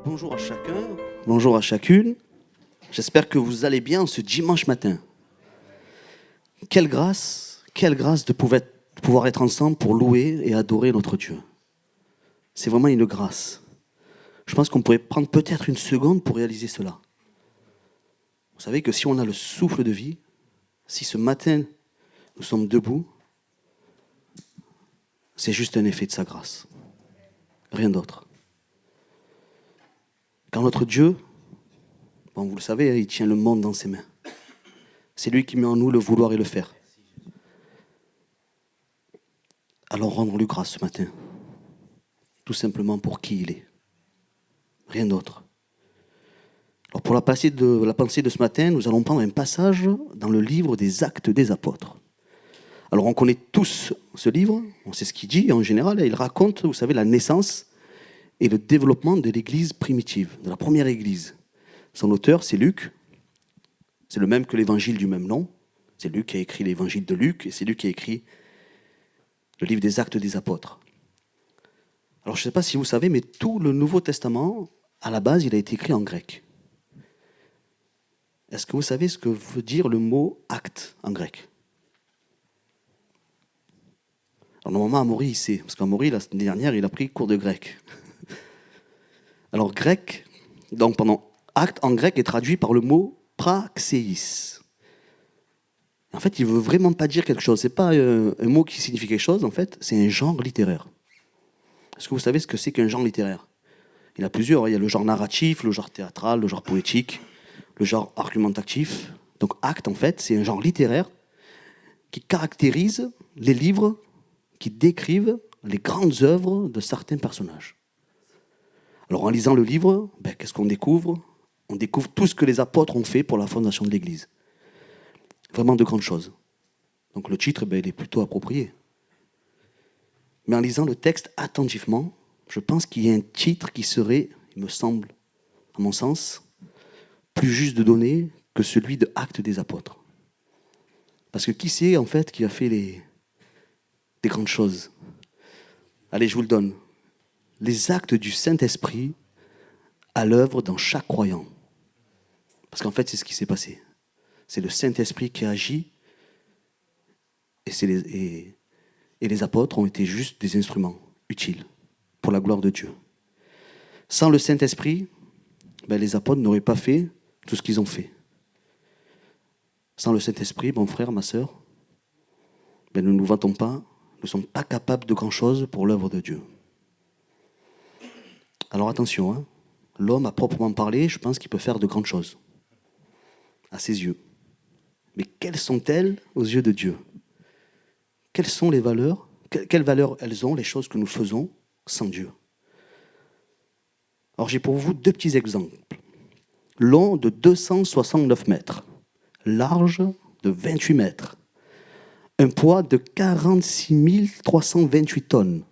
Bonjour à chacun, bonjour à chacune. J'espère que vous allez bien ce dimanche matin. Quelle grâce de pouvoir être ensemble pour louer et adorer notre Dieu. C'est vraiment une grâce. Je pense qu'on pourrait prendre peut-être une seconde pour réaliser cela. Vous savez que si on a le souffle de vie, si ce matin nous sommes debout, c'est juste un effet de sa grâce. Rien d'autre. Car notre Dieu, vous le savez, il tient le monde dans ses mains. C'est lui qui met en nous le vouloir et le faire. Alors rendons-lui grâce ce matin. Tout simplement pour qui il est. Rien d'autre. Alors pour la pensée de ce matin, nous allons prendre un passage dans le livre des Actes des Apôtres. Alors on connaît tous ce livre, on sait ce qu'il dit en général, il raconte, vous savez, la naissance et le développement de l'église primitive, de la première église. Son auteur, c'est Luc, c'est le même que l'évangile du même nom, c'est Luc qui a écrit l'évangile de Luc, et c'est lui qui a écrit le livre des Actes des Apôtres. Alors je ne sais pas si vous savez, mais tout le Nouveau Testament, à la base, il a été écrit en grec. Est-ce que vous savez ce que veut dire le mot « acte » en grec ? Alors normalement, Amaury, il sait, parce qu'Amaury, la semaine dernière, il a pris cours de grec. Alors grec, donc pendant acte en grec est traduit par le mot praxéis. En fait, il ne veut vraiment pas dire quelque chose. Ce n'est pas un mot qui signifie quelque chose, en fait, c'est un genre littéraire. Est-ce que vous savez ce que c'est qu'un genre littéraire ? Il y en a plusieurs, il y a le genre narratif, le genre théâtral, le genre poétique, le genre argumentatif. Donc acte, en fait, c'est un genre littéraire qui caractérise les livres qui décrivent les grandes œuvres de certains personnages. Alors en lisant le livre, qu'est-ce qu'on découvre ? On découvre tout ce que les apôtres ont fait pour la fondation de l'Église. Vraiment de grandes choses. Donc le titre, il est plutôt approprié. Mais en lisant le texte attentivement, je pense qu'il y a un titre qui serait, il me semble, à mon sens, plus juste de donner que celui de Actes des Apôtres. Parce que qui c'est en fait qui a fait des grandes choses ? Allez, je vous le donne. Les actes du Saint-Esprit à l'œuvre dans chaque croyant. Parce qu'en fait, c'est ce qui s'est passé. C'est le Saint-Esprit qui agit et les apôtres ont été juste des instruments utiles pour la gloire de Dieu. Sans le Saint-Esprit, les apôtres n'auraient pas fait tout ce qu'ils ont fait. Sans le Saint-Esprit, mon frère, ma sœur, nous ne nous vantons pas, nous ne sommes pas capables de grand-chose pour l'œuvre de Dieu. Alors attention, l'homme à proprement parler, je pense qu'il peut faire de grandes choses, à ses yeux. Mais quelles sont-elles aux yeux de Dieu ? Quelles sont les valeurs ? Quelles valeurs elles ont, les choses que nous faisons sans Dieu ? Alors j'ai pour vous 2 petits exemples. Long de 269 mètres, large de 28 mètres, un poids de 46 328 tonnes,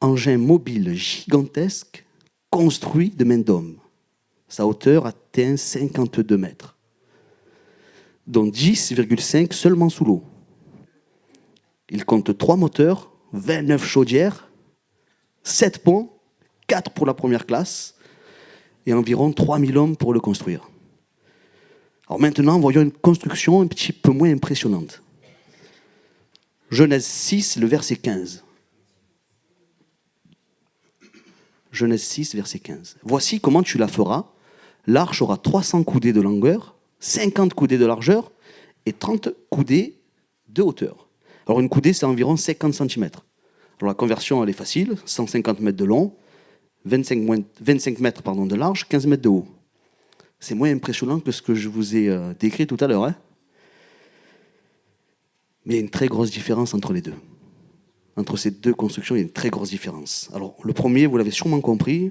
engin mobile gigantesque construit de main d'homme. Sa hauteur atteint 52 mètres, dont 10,5 seulement sous l'eau. Il compte 3 moteurs, 29 chaudières, 7 ponts, 4 pour la première classe et environ 3000 hommes pour le construire. Alors maintenant, voyons une construction un petit peu moins impressionnante. Genèse 6, le verset 15. Genèse 6, verset 15. Voici comment tu la feras. L'arche aura 300 coudées de longueur, 50 coudées de largeur et 30 coudées de hauteur. Alors une coudée, c'est environ 50 cm. Alors la conversion, elle est facile. 150 mètres de long, 25 mètres de large, 15 mètres de haut. C'est moins impressionnant que ce que je vous ai décrit tout à l'heure. Mais il y a une très grosse différence entre les deux. Entre ces 2 constructions, il y a une très grosse différence. Alors, le premier, vous l'avez sûrement compris,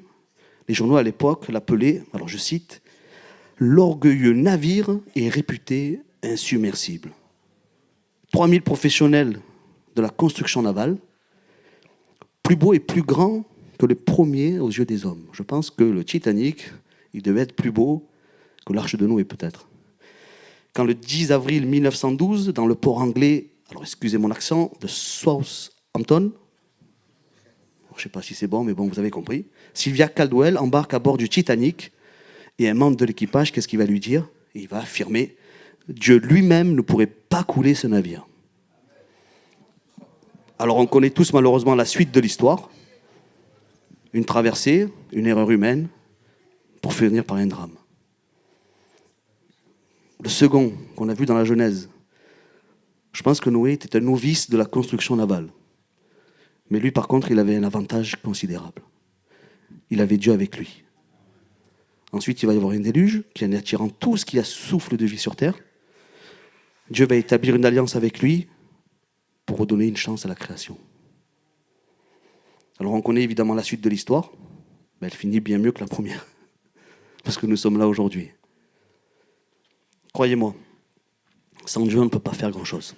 les journaux à l'époque l'appelaient, alors je cite, « L'orgueilleux navire est réputé insubmersible ». 3000 professionnels de la construction navale, plus beau et plus grand que le premier aux yeux des hommes. Je pense que le Titanic, il devait être plus beau que l'Arche de Noé peut-être. Quand le 10 avril 1912, dans le port anglais, alors excusez mon accent, de Southampton, je ne sais pas si c'est bon, mais bon, vous avez compris. Sylvia Caldwell embarque à bord du Titanic et un membre de l'équipage, qu'est-ce qu'il va lui dire? Il va affirmer, Dieu lui-même ne pourrait pas couler ce navire. Alors on connaît tous malheureusement la suite de l'histoire. Une traversée, une erreur humaine, pour finir par un drame. Le second qu'on a vu dans la Genèse, je pense que Noé était un novice de la construction navale. Mais lui, par contre, il avait un avantage considérable. Il avait Dieu avec lui. Ensuite, il va y avoir un déluge qui, en attirant tout ce qui a souffle de vie sur terre, Dieu va établir une alliance avec lui pour redonner une chance à la création. Alors, on connaît évidemment la suite de l'histoire, mais elle finit bien mieux que la première, parce que nous sommes là aujourd'hui. Croyez-moi, sans Dieu, on ne peut pas faire grand-chose.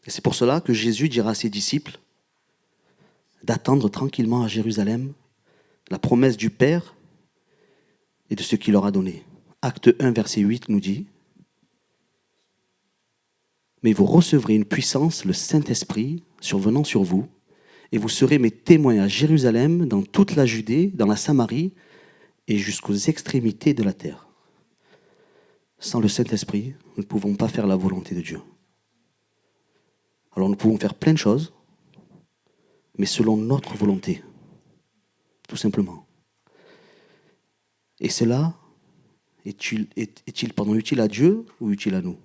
Et c'est pour cela que Jésus dira à ses disciples d'attendre tranquillement à Jérusalem la promesse du Père et de ce qu'il leur a donné. Acte 1, verset 8 nous dit « Mais vous recevrez une puissance, le Saint-Esprit, survenant sur vous, et vous serez mes témoins à Jérusalem, dans toute la Judée, dans la Samarie et jusqu'aux extrémités de la terre. » Sans le Saint-Esprit, nous ne pouvons pas faire la volonté de Dieu. Alors nous pouvons faire plein de choses, mais selon notre volonté, tout simplement. Et cela est-il utile à Dieu ou utile à nous,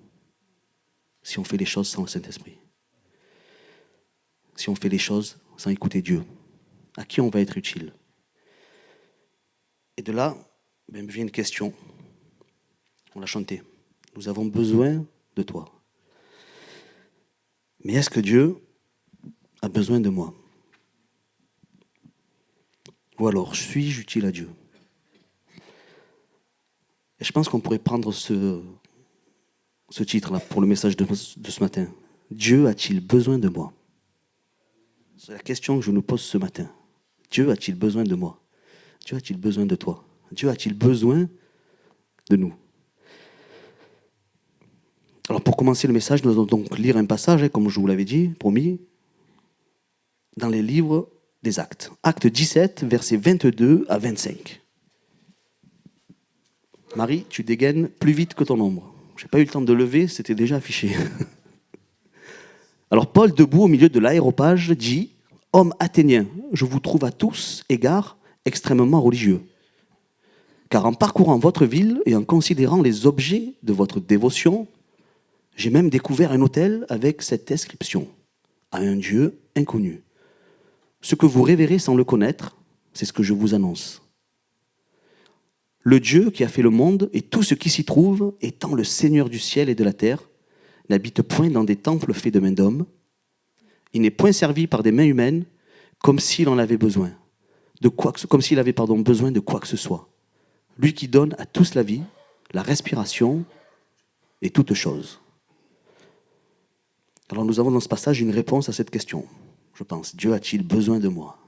si on fait les choses sans le Saint-Esprit? Si on fait les choses sans écouter Dieu, à qui on va être utile? Et de là, me vient une question. On l'a chanté. Nous avons besoin de toi. Mais est-ce que Dieu a besoin de moi? Ou alors, suis-je utile à Dieu? Et je pense qu'on pourrait prendre ce titre-là pour le message de ce matin. Dieu a-t-il besoin de moi? C'est la question que je nous pose ce matin. Dieu a-t-il besoin de moi? Dieu a-t-il besoin de toi? Dieu a-t-il besoin de nous? Alors pour commencer le message, nous allons donc lire un passage, comme je vous l'avais dit, promis, dans les livres des Actes. Acte 17, versets 22 à 25. Marie, tu dégaines plus vite que ton ombre. Je n'ai pas eu le temps de lever, c'était déjà affiché. Alors Paul, debout au milieu de l'aéropage, dit « Hommes athéniens, je vous trouve à tous égards extrêmement religieux. Car en parcourant votre ville et en considérant les objets de votre dévotion, j'ai même découvert un autel avec cette inscription, à un Dieu inconnu. Ce que vous révérez sans le connaître, c'est ce que je vous annonce. Le Dieu qui a fait le monde et tout ce qui s'y trouve, étant le Seigneur du ciel et de la terre, n'habite point dans des temples faits de mains d'hommes. Il n'est point servi par des mains humaines, comme s'il en avait besoin, besoin de quoi que ce soit. Lui qui donne à tous la vie, la respiration et toutes choses. Alors nous avons dans ce passage une réponse à cette question, je pense. Dieu a-t-il besoin de moi?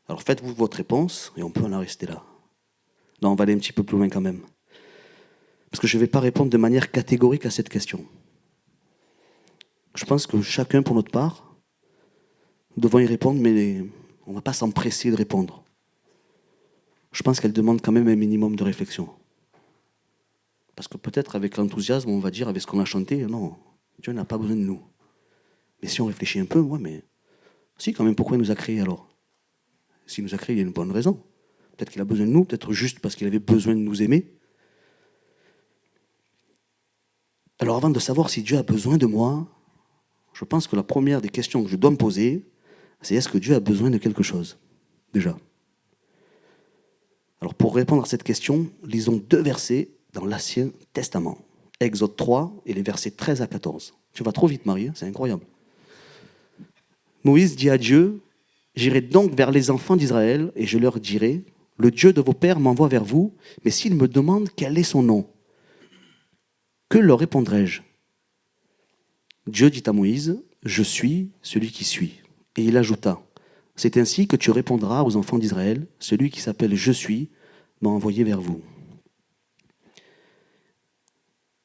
Alors faites-vous votre réponse et on peut en rester là. Non, on va aller un petit peu plus loin quand même. Parce que je ne vais pas répondre de manière catégorique à cette question. Je pense que chacun, pour notre part, nous devons y répondre, mais on ne va pas s'empresser de répondre. Je pense qu'elle demande quand même un minimum de réflexion. Parce que peut-être avec l'enthousiasme, on va dire, avec ce qu'on a chanté, non, Dieu n'a pas besoin de nous. Mais si on réfléchit un peu, ouais, mais si quand même, pourquoi il nous a créés alors? S'il nous a créés, il y a une bonne raison. Peut-être qu'il a besoin de nous, peut-être juste parce qu'il avait besoin de nous aimer. Alors avant de savoir si Dieu a besoin de moi, je pense que la première des questions que je dois me poser, c'est est-ce que Dieu a besoin de quelque chose? Déjà. Alors pour répondre à cette question, lisons 2 versets dans l'Ancien Testament. Exode 3 et les versets 13 à 14. Tu vas trop vite, Marie, c'est incroyable. Moïse dit à Dieu, « J'irai donc vers les enfants d'Israël et je leur dirai, « Le Dieu de vos pères m'envoie vers vous, mais s'ils me demandent quel est son nom, que leur répondrai-je » Dieu dit à Moïse, « Je suis celui qui suis. » Et il ajouta, « C'est ainsi que tu répondras aux enfants d'Israël, celui qui s'appelle Je suis m'a envoyé vers vous. »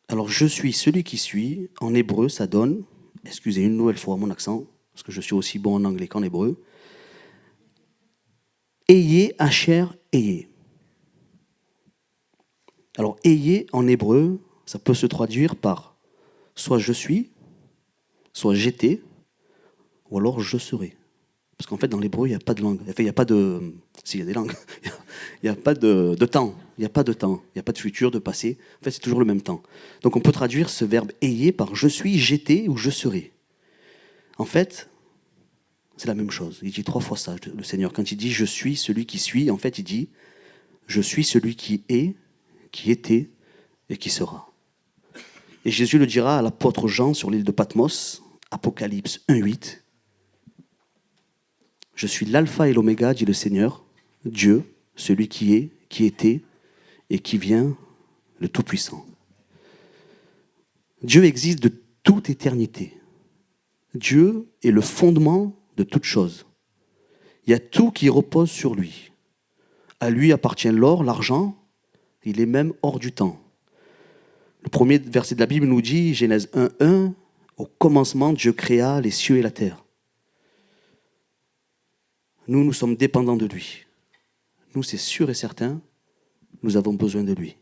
Alors, je suis celui qui suis, en hébreu, ça donne, excusez une nouvelle fois mon accent, parce que je suis aussi bon en anglais qu'en hébreu. Ayez, Asher, ayez. Alors, ayez en hébreu, ça peut se traduire par soit je suis, soit j'étais, ou alors je serai. Parce qu'en fait, dans l'hébreu, il n'y a pas de langue. Enfin, il n'y a pas de... Si, il y a des langues. Il n'y a pas de temps. Il n'y a pas de temps. Il n'y a pas de futur, de passé. En fait, c'est toujours le même temps. Donc, on peut traduire ce verbe ayez par je suis, j'étais ou je serai. En fait, c'est la même chose. Il dit 3 fois ça, le Seigneur. Quand il dit je suis celui qui suis, en fait, il dit je suis celui qui est, qui était et qui sera. Et Jésus le dira à l'apôtre Jean sur l'île de Patmos, Apocalypse 1,8. Je suis l'alpha et l'oméga, dit le Seigneur, Dieu, celui qui est, qui était et qui vient, le Tout-Puissant. Dieu existe de toute éternité. Dieu est le fondement de toute chose. Il y a tout qui repose sur lui. À lui appartient l'or, l'argent, il est même hors du temps. Le premier verset de la Bible nous dit, Genèse 1:1, au commencement, Dieu créa les cieux et la terre. Nous sommes dépendants de lui. Nous, c'est sûr et certain, nous avons besoin de lui.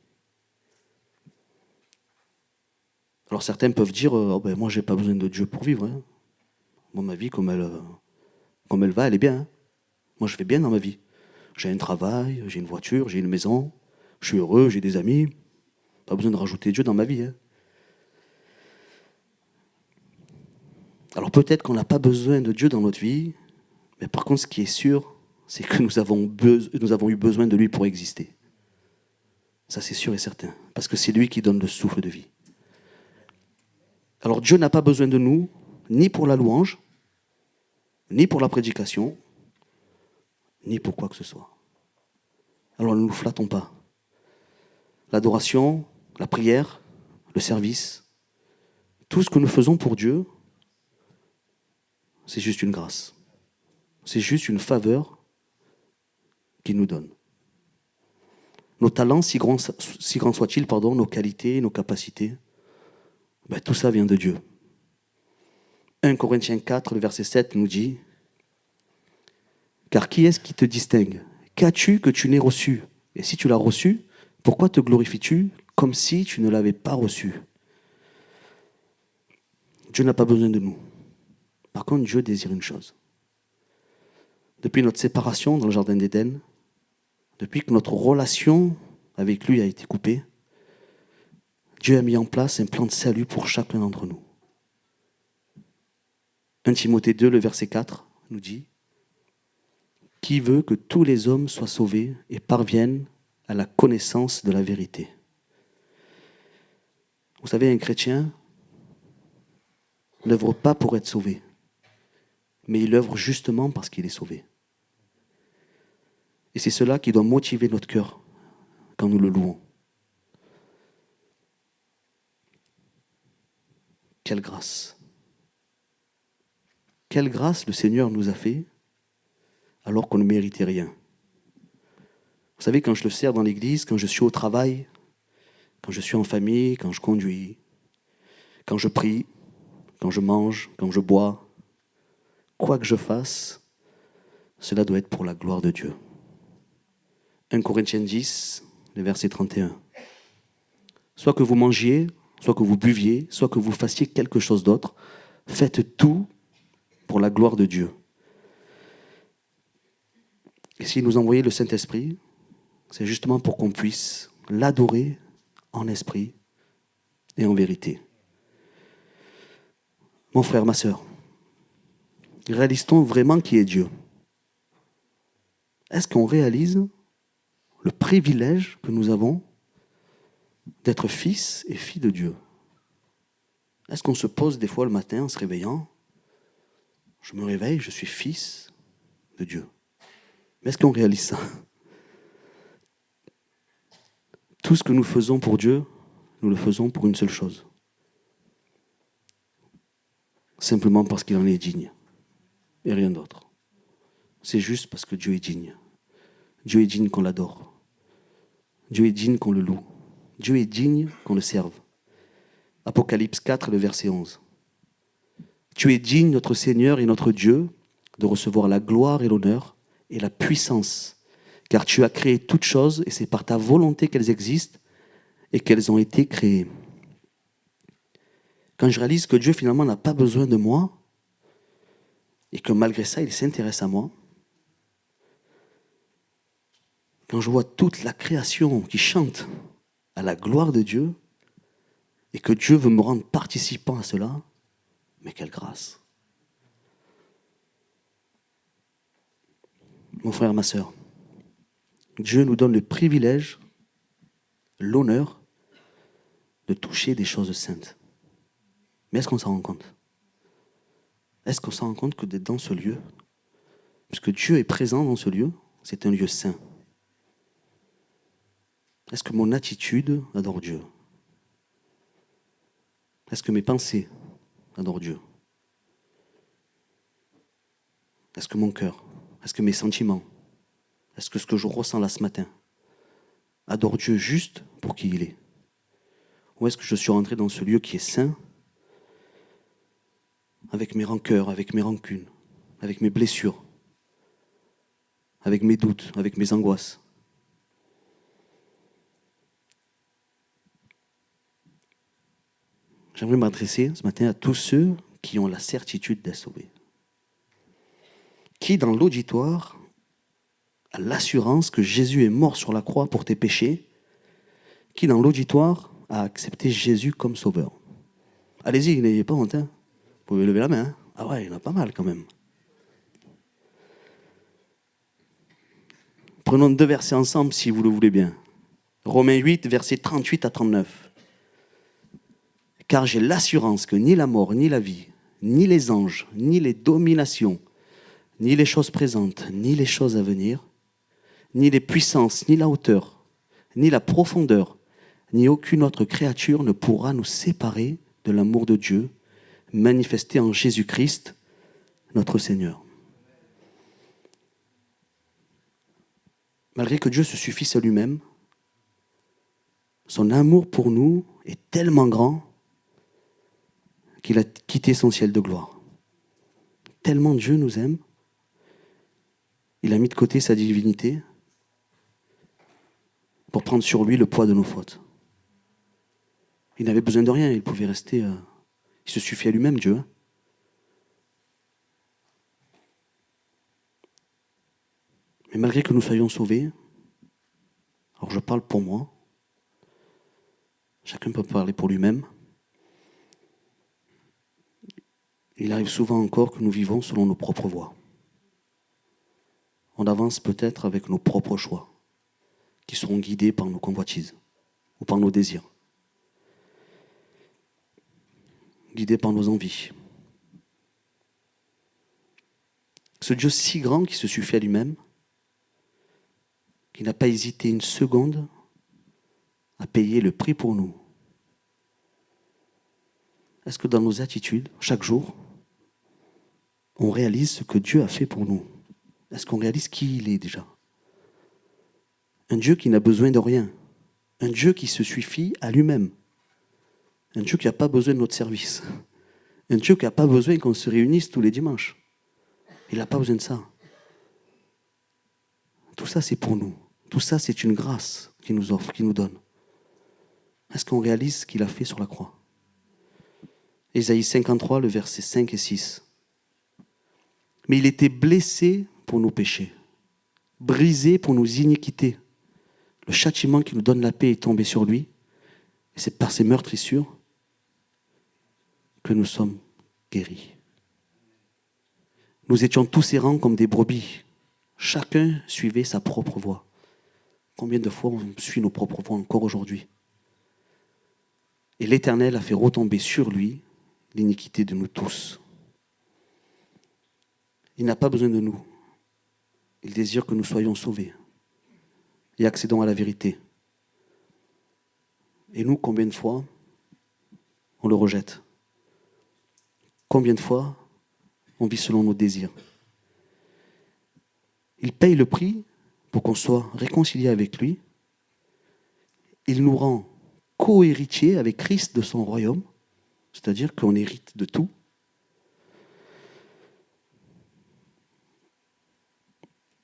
Alors certains peuvent dire, moi, je n'ai pas besoin de Dieu pour vivre. Hein. Moi, ma vie, comme elle va, elle est bien. Hein. Moi, je vais bien dans ma vie. J'ai un travail, j'ai une voiture, j'ai une maison, je suis heureux, j'ai des amis. Pas besoin de rajouter Dieu dans ma vie. Hein. Alors peut-être qu'on n'a pas besoin de Dieu dans notre vie, mais par contre, ce qui est sûr, c'est que nous avons eu besoin de lui pour exister. Ça, c'est sûr et certain, parce que c'est lui qui donne le souffle de vie. Alors Dieu n'a pas besoin de nous, ni pour la louange, ni pour la prédication, ni pour quoi que ce soit. Alors ne nous flattons pas. L'adoration, la prière, le service, tout ce que nous faisons pour Dieu, c'est juste une grâce. C'est juste une faveur qu'il nous donne. Nos talents, si grands soient-ils, nos qualités, nos capacités, tout ça vient de Dieu. 1 Corinthiens 4, le verset 7 nous dit « Car qui est-ce qui te distingue ? Qu'as-tu que tu n'aies reçu ? Et si tu l'as reçu, pourquoi te glorifies-tu comme si tu ne l'avais pas reçu ?» Dieu n'a pas besoin de nous. Par contre, Dieu désire une chose. Depuis notre séparation dans le jardin d'Éden, depuis que notre relation avec lui a été coupée, Dieu a mis en place un plan de salut pour chacun d'entre nous. 1 Timothée 2, le verset 4 nous dit « Qui veut que tous les hommes soient sauvés et parviennent à la connaissance de la vérité. » Vous savez, un chrétien n'œuvre pas pour être sauvé, mais il œuvre justement parce qu'il est sauvé. Et c'est cela qui doit motiver notre cœur quand nous le louons. Quelle grâce! Quelle grâce le Seigneur nous a fait alors qu'on ne méritait rien. Vous savez, quand je le sers dans l'église, quand je suis au travail, quand je suis en famille, quand je conduis, quand je prie, quand je mange, quand je bois, quoi que je fasse, cela doit être pour la gloire de Dieu. 1 Corinthiens 10, le verset 31. Soit que vous mangiez, soit que vous buviez, soit que vous fassiez quelque chose d'autre, faites tout pour la gloire de Dieu. Et s'il nous envoyait le Saint-Esprit, c'est justement pour qu'on puisse l'adorer en esprit et en vérité. Mon frère, ma sœur, réalise-t-on vraiment qui est Dieu? Est-ce qu'on réalise le privilège que nous avons d'être fils et filles de Dieu? Est-ce qu'on se pose des fois le matin en se réveillant? Je me réveille, je suis fils de Dieu. Mais est-ce qu'on réalise ça? Tout ce que nous faisons pour Dieu, nous le faisons pour une seule chose. Simplement parce qu'il en est digne. Et rien d'autre. C'est juste parce que Dieu est digne. Dieu est digne qu'on l'adore. Dieu est digne qu'on le loue. Dieu est digne qu'on le serve. Apocalypse 4, le verset 11. Tu es digne, notre Seigneur et notre Dieu, de recevoir la gloire et l'honneur et la puissance, car tu as créé toutes choses et c'est par ta volonté qu'elles existent et qu'elles ont été créées. Quand je réalise que Dieu finalement n'a pas besoin de moi et que malgré ça, il s'intéresse à moi, quand je vois toute la création qui chante à la gloire de Dieu et que Dieu veut me rendre participant à cela, mais quelle grâce! Mon frère, ma sœur, Dieu nous donne le privilège, l'honneur de toucher des choses saintes. Mais est-ce qu'on s'en rend compte? Est-ce qu'on s'en rend compte que d'être dans ce lieu, puisque Dieu est présent dans ce lieu, c'est un lieu saint? Est-ce que mon attitude adore Dieu? Est-ce que mes pensées adorent Dieu? Est-ce que mon cœur, est-ce que mes sentiments, est-ce que ce que je ressens là ce matin adore Dieu juste pour qui il est? Ou est-ce que je suis rentré dans ce lieu qui est saint avec mes rancœurs, avec mes rancunes, avec mes blessures, avec mes doutes, avec mes angoisses? J'aimerais m'adresser ce matin à tous ceux qui ont la certitude d'être sauvés. Qui dans l'auditoire a l'assurance que Jésus est mort sur la croix pour tes péchés? Qui dans l'auditoire a accepté Jésus comme sauveur? Allez-y, n'ayez pas honte. Vous pouvez lever la main. Hein? Ah ouais, il y en a pas mal quand même. Prenons 2 versets ensemble si vous le voulez bien. Romains 8, versets 38 à 39. Car j'ai l'assurance que ni la mort, ni la vie, ni les anges, ni les dominations, ni les choses présentes, ni les choses à venir, ni les puissances, ni la hauteur, ni la profondeur, ni aucune autre créature ne pourra nous séparer de l'amour de Dieu, manifesté en Jésus-Christ, notre Seigneur. Malgré que Dieu se suffise à lui-même, son amour pour nous est tellement grand qu'il a quitté son ciel de gloire. Tellement Dieu nous aime, il a mis de côté sa divinité pour prendre sur lui le poids de nos fautes. Il n'avait besoin de rien, il pouvait rester... il se suffit à lui-même, Dieu. Mais malgré que nous soyons sauvés, alors je parle pour moi, chacun peut parler pour lui-même, il arrive souvent encore que nous vivons selon nos propres voies. On avance peut-être avec nos propres choix, qui seront guidés par nos convoitises ou par nos désirs, guidés par nos envies. Ce Dieu si grand qui se suffit à lui-même, qui n'a pas hésité une seconde à payer le prix pour nous. Est-ce que dans nos attitudes, chaque jour, on réalise ce que Dieu a fait pour nous? Est-ce qu'on réalise qui il est déjà? Un Dieu qui n'a besoin de rien. Un Dieu qui se suffit à lui-même. Un Dieu qui n'a pas besoin de notre service. Un Dieu qui n'a pas besoin qu'on se réunisse tous les dimanches. Il n'a pas besoin de ça. Tout ça, c'est pour nous. Tout ça, c'est une grâce qu'il nous offre, qu'il nous donne. Est-ce qu'on réalise ce qu'il a fait sur la croix? Ésaïe 53, le verset 5 et 6. Mais il était blessé pour nos péchés, brisé pour nos iniquités. Le châtiment qui nous donne la paix est tombé sur lui. Et c'est par ses meurtrissures que nous sommes guéris. Nous étions tous errants comme des brebis. Chacun suivait sa propre voie. Combien de fois on suit nos propres voies encore aujourd'hui? Et l'Éternel a fait retomber sur lui l'iniquité de nous tous. Il n'a pas besoin de nous. Il désire que nous soyons sauvés et accédons à la vérité. Et nous, combien de fois on le rejette? Combien de fois on vit selon nos désirs? Il paye le prix pour qu'on soit réconcilié avec lui. Il nous rend co-héritiers avec Christ de son royaume, c'est-à-dire qu'on hérite de tout.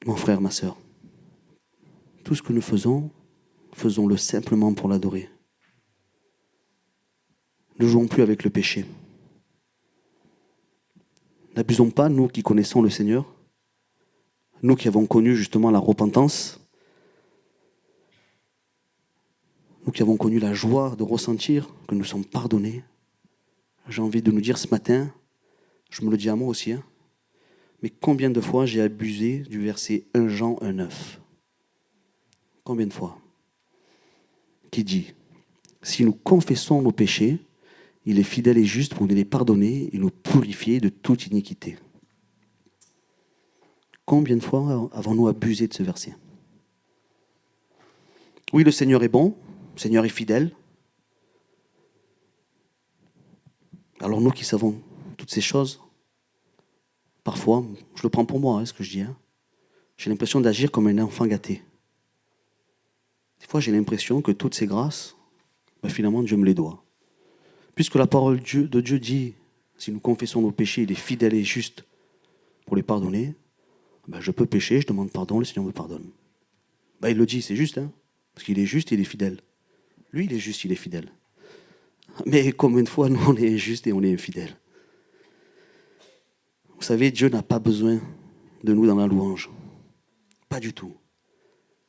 Mon frère, ma sœur, tout ce que nous faisons, faisons-le simplement pour l'adorer. Ne jouons plus avec le péché. N'abusons pas, nous qui connaissons le Seigneur, nous qui avons connu justement la repentance, nous qui avons connu la joie de ressentir que nous sommes pardonnés. J'ai envie de nous dire ce matin, je me le dis à moi aussi, mais combien de fois j'ai abusé du verset 1 Jean 1,9 ? Combien de fois ? Qui dit, si nous confessons nos péchés, il est fidèle et juste pour nous les pardonner et nous purifier de toute iniquité. Combien de fois avons-nous abusé de ce verset ? Oui, le Seigneur est bon, le Seigneur est fidèle. Alors nous qui savons toutes ces choses, parfois, je le prends pour moi, ce que je dis, j'ai l'impression d'agir comme un enfant gâté. Des fois, j'ai l'impression que toutes ces grâces, finalement, Dieu me les doit. Puisque la parole de Dieu dit, si nous confessons nos péchés, il est fidèle et juste pour les pardonner, je peux pécher, je demande pardon, le Seigneur me pardonne. Il le dit, c'est juste, parce qu'il est juste, il est fidèle. Lui, il est juste, il est fidèle. Mais combien de fois, nous, on est injustes et on est infidèles ? Vous savez, Dieu n'a pas besoin de nous dans la louange. Pas du tout.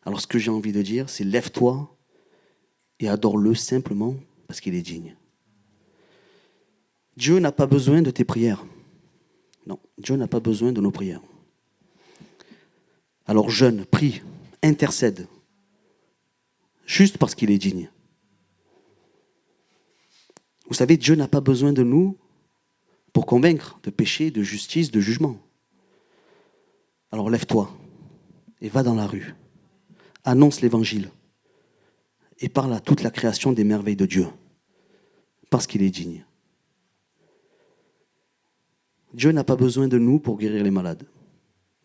Alors ce que j'ai envie de dire, c'est lève-toi et adore-le simplement parce qu'il est digne. Dieu n'a pas besoin de tes prières. Non, Dieu n'a pas besoin de nos prières. Alors jeûne, prie, intercède, juste parce qu'il est digne. Vous savez, Dieu n'a pas besoin de nous pour convaincre de péché, de justice, de jugement. Alors lève-toi et va dans la rue. Annonce l'évangile et parle à toute la création des merveilles de Dieu, parce qu'il est digne. Dieu n'a pas besoin de nous pour guérir les malades.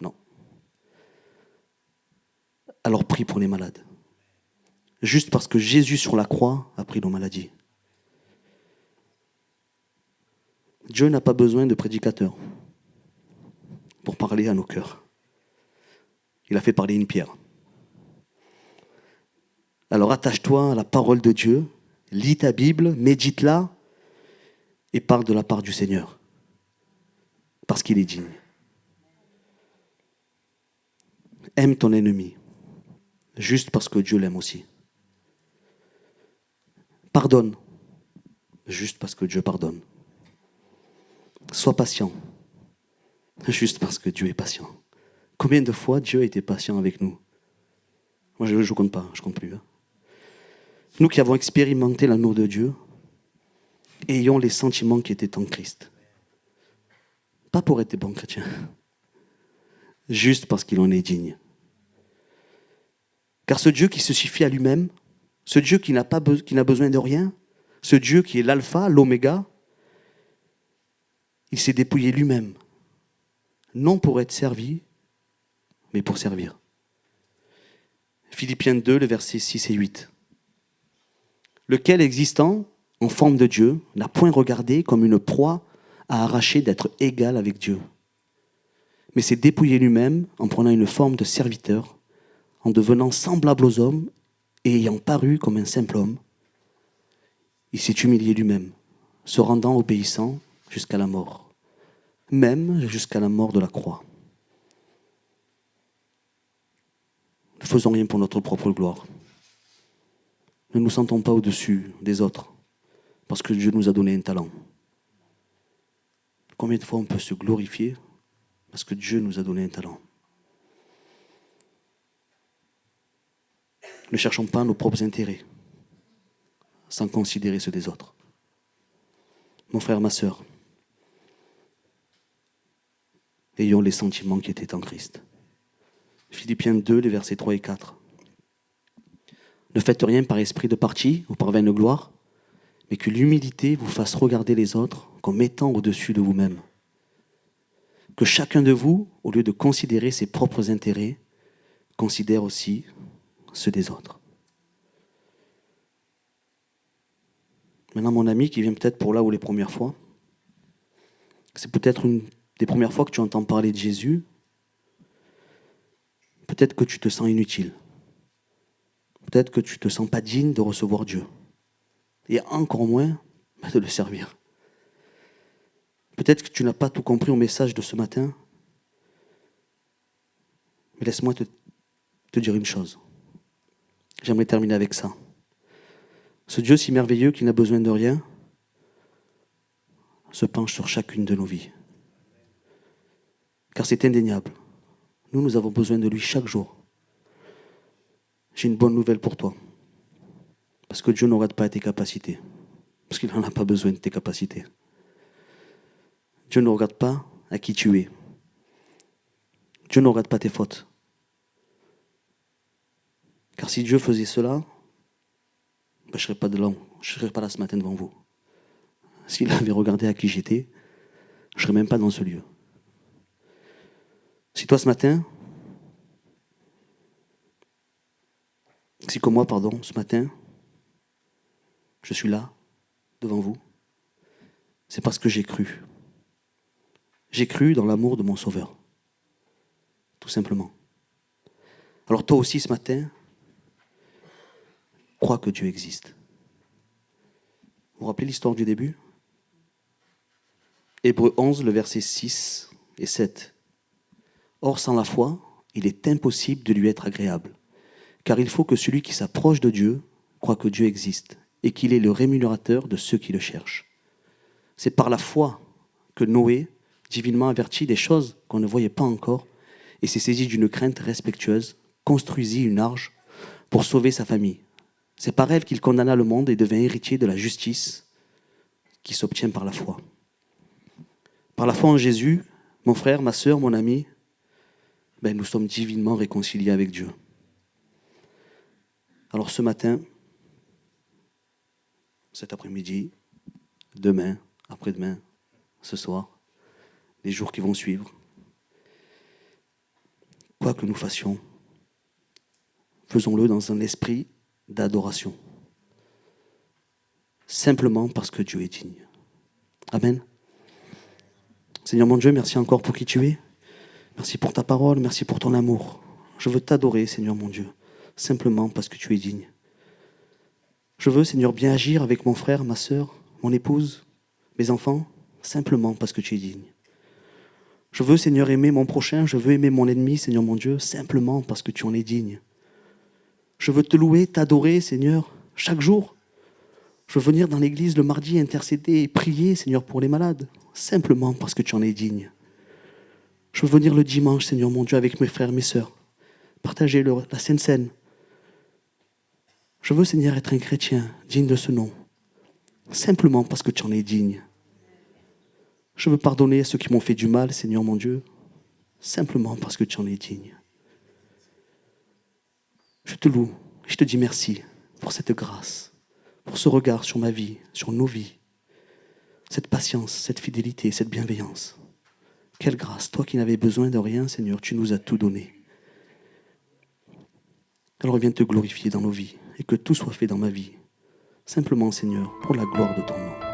Non. Alors prie pour les malades. Juste parce que Jésus sur la croix a pris nos maladies. Dieu n'a pas besoin de prédicateurs pour parler à nos cœurs. Il a fait parler une pierre. Alors attache-toi à la parole de Dieu, lis ta Bible, médite-la et parle de la part du Seigneur. Parce qu'il est digne. Aime ton ennemi, juste parce que Dieu l'aime aussi. Pardonne, juste parce que Dieu pardonne. Sois patient, juste parce que Dieu est patient. Combien de fois Dieu a été patient avec nous ? Moi, je ne compte pas, je ne compte plus. Nous qui avons expérimenté l'amour de Dieu, ayons les sentiments qui étaient en Christ. Pas pour être des bons chrétiens, juste parce qu'il en est digne. Car ce Dieu qui se suffit à lui-même, ce Dieu qui n'a besoin de rien, ce Dieu qui est l'alpha, l'oméga, il s'est dépouillé lui-même, non pour être servi, mais pour servir. Philippiens 2, les versets 6 et 8. Lequel, existant en forme de Dieu, n'a point regardé comme une proie à arracher d'être égal avec Dieu, mais s'est dépouillé lui-même en prenant une forme de serviteur, en devenant semblable aux hommes et ayant paru comme un simple homme. Il s'est humilié lui-même, se rendant obéissant jusqu'à la mort, même jusqu'à la mort de la croix. Ne faisons rien pour notre propre gloire. Ne nous sentons pas au-dessus des autres, parce que Dieu nous a donné un talent. Combien de fois on peut se glorifier parce que Dieu nous a donné un talent ? Ne cherchons pas nos propres intérêts, sans considérer ceux des autres. Mon frère, ma sœur, ayons les sentiments qui étaient en Christ. Philippiens 2, les versets 3 et 4. Ne faites rien par esprit de parti ou par vaine gloire, mais que l'humilité vous fasse regarder les autres comme étant au-dessus de vous-même. Que chacun de vous, au lieu de considérer ses propres intérêts, considère aussi ceux des autres. Maintenant, mon ami qui vient peut-être pour là ou les premières fois, c'est peut-être une des premières fois que tu entends parler de Jésus. Peut-être que tu te sens inutile. Peut-être que tu ne te sens pas digne de recevoir Dieu. Et encore moins de le servir. Peut-être que tu n'as pas tout compris au message de ce matin. Mais laisse-moi te dire une chose. J'aimerais terminer avec ça. Ce Dieu si merveilleux qui n'a besoin de rien se penche sur chacune de nos vies. Car c'est indéniable. Nous avons besoin de lui chaque jour. J'ai une bonne nouvelle pour toi. Parce que Dieu ne regarde pas tes capacités. Parce qu'il n'en a pas besoin de tes capacités. Dieu ne regarde pas à qui tu es. Dieu ne regarde pas tes fautes. Car si Dieu faisait cela, je ne serais pas là ce matin devant vous. S'il avait regardé à qui j'étais, je ne serais même pas dans ce lieu. Si toi ce matin, ce matin, je suis là, devant vous, c'est parce que j'ai cru. J'ai cru dans l'amour de mon Sauveur. Tout simplement. Alors toi aussi ce matin, crois que Dieu existe. Vous vous rappelez l'histoire du début ? Hébreux 11, le verset 6 et 7. Or, sans la foi, il est impossible de lui être agréable. Car il faut que celui qui s'approche de Dieu croit que Dieu existe et qu'il est le rémunérateur de ceux qui le cherchent. C'est par la foi que Noé, divinement averti des choses qu'on ne voyait pas encore, et s'est saisi d'une crainte respectueuse, construisit une arche pour sauver sa famille. C'est par elle qu'il condamna le monde et devint héritier de la justice qui s'obtient par la foi. Par la foi en Jésus, mon frère, ma sœur, mon ami, nous sommes divinement réconciliés avec Dieu. Alors ce matin, cet après-midi, demain, après-demain, ce soir, les jours qui vont suivre, quoi que nous fassions, faisons-le dans un esprit d'adoration. Simplement parce que Dieu est digne. Amen. Seigneur mon Dieu, merci encore pour qui tu es. Merci pour ta parole, merci pour ton amour. Je veux t'adorer, Seigneur mon Dieu, simplement parce que tu es digne. Je veux, Seigneur, bien agir avec mon frère, ma sœur, mon épouse, mes enfants, simplement parce que tu es digne. Je veux, Seigneur, aimer mon prochain, je veux aimer mon ennemi, Seigneur mon Dieu, simplement parce que tu en es digne. Je veux te louer, t'adorer, Seigneur, chaque jour. Je veux venir dans l'église le mardi, intercéder et prier, Seigneur, pour les malades, simplement parce que tu en es digne. Je veux venir le dimanche, Seigneur mon Dieu, avec mes frères, mes sœurs, partager la Sainte Seine. Je veux, Seigneur, être un chrétien digne de ce nom, simplement parce que tu en es digne. Je veux pardonner à ceux qui m'ont fait du mal, Seigneur mon Dieu, simplement parce que tu en es digne. Je te loue, je te dis merci pour cette grâce, pour ce regard sur ma vie, sur nos vies, cette patience, cette fidélité, cette bienveillance. Quelle grâce, toi qui n'avais besoin de rien, Seigneur, tu nous as tout donné. Alors viens te glorifier dans nos vies et que tout soit fait dans ma vie, simplement, Seigneur, pour la gloire de ton nom.